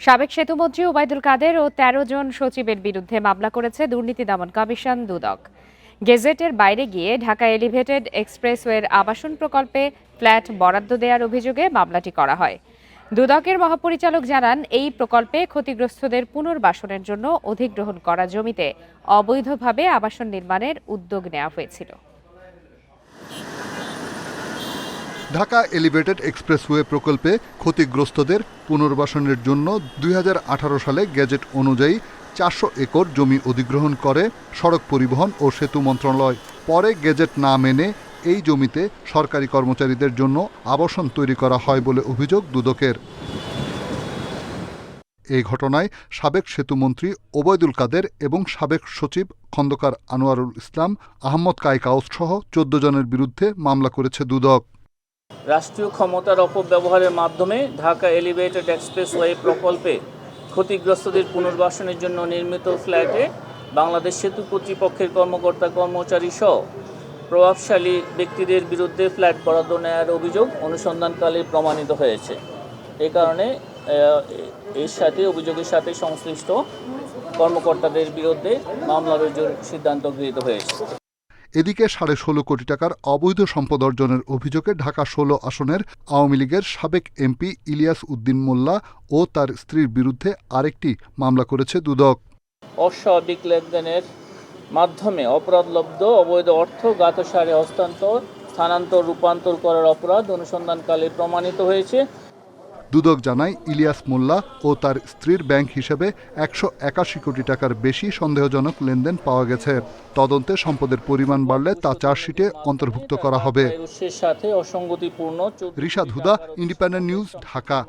সাবেক সেতুমন্ত্রী ওবায়দুল কাদের ও ১৩ জন সচিবের বিরুদ্ধে মামলা করেছে দুর্নীতি দমন কমিশন দুদক। গেজেটের বাইরে গিয়ে ঢাকা এলিভেটেড এক্সপ্রেসওয়ের আবাসন প্রকল্পে ফ্ল্যাট বরাদ্দ দেওয়ার অভিযোগে মামলাটি করা হয়। দুদকের মহাপরিচালক জানান, এই প্রকল্পে ক্ষতিগ্রস্তদের পুনর্বাসনের জন্য অধিগ্রহণ করা জমিতে অবৈধভাবে আবাসন নির্মাণের উদ্যোগ নেওয়া হয়েছিল। ঢাকা এলিভেটেড এক্সপ্রেসওয়ে প্রকল্পে ক্ষতিগ্রস্তদের পুনর্বাসনের জন্য ২০১৮ সালে গেজেট অনুযায়ী ৪০০ একর জমি অধিগ্রহণ করে সড়ক পরিবহন ও সেতু মন্ত্রণালয়। পরে গেজেট না মেনে এই জমিতে সরকারি কর্মচারীদের জন্য আবাসন তৈরি করা হয় বলে অভিযোগ দুদকের। এই ঘটনায় সাবেক সেতুমন্ত্রী ওবায়দুল কাদের এবং সাবেক সচিব খন্দকার আনোয়ারুল ইসলাম, আহমদ কায়কাউস সহ ১৪ জনের বিরুদ্ধে মামলা করেছে দুদক। রাষ্ট্রীয় ক্ষমতার অপব্যবহারের মাধ্যমে ঢাকা এলিভেটেড এক্সপ্রেসওয়ে প্রকল্পে ক্ষতিগ্রস্তদের পুনর্বাসনের জন্য নির্মিত ফ্ল্যাটে বাংলাদেশ সেতু কর্তৃপক্ষের কর্মকর্তা কর্মচারী সহ প্রভাবশালী ব্যক্তিদের বিরুদ্ধে ফ্ল্যাট বরাদ্দ নেওয়ার অভিযোগ অনুসন্ধানকালে প্রমাণিত হয়েছে। এই কারণে অভিযোগের সাথে সংশ্লিষ্ট কর্মকর্তাদের বিরুদ্ধে মামলা রুজুর সিদ্ধান্ত গৃহীত হয়েছে। এদিকে ১৬.৫ কোটি টাকার অবৈধ সম্পদ অর্জনের অভিযোগে ঢাকা ১৬ আসনের আওয়ামী লীগের সাবেক এমপি ইলিয়াস উদ্দিন মোল্লা ও তার স্ত্রীর বিরুদ্ধে আরেকটি মামলা করেছে দুদক। অস্বাভাবিক লেনদেনের মাধ্যমে অপরাধলব্ধ অবৈধ অর্থ জ্ঞাতসারে হস্তান্তর, স্থানান্তর, রূপান্তর করার অপরাধ অনুসন্ধানকালে প্রমাণিত হয়েছে। দুদক জানায়, ইলিয়াস মোল্লা ও তার স্ত্রীর ব্যাংক হিসেবে ১৮১ কোটি টাকার বেশি সন্দেহজনক লেনদেন পাওয়া গেছে। তদন্তে সম্পদের পরিমাণ বাড়লে তা চার্জশিটে অন্তর্ভুক্ত করা হবে। সাথে অসঙ্গতিপূর্ণ রিশাদ হুদা, ইন্ডিপেন্ডেন্ট নিউজ, ঢাকা।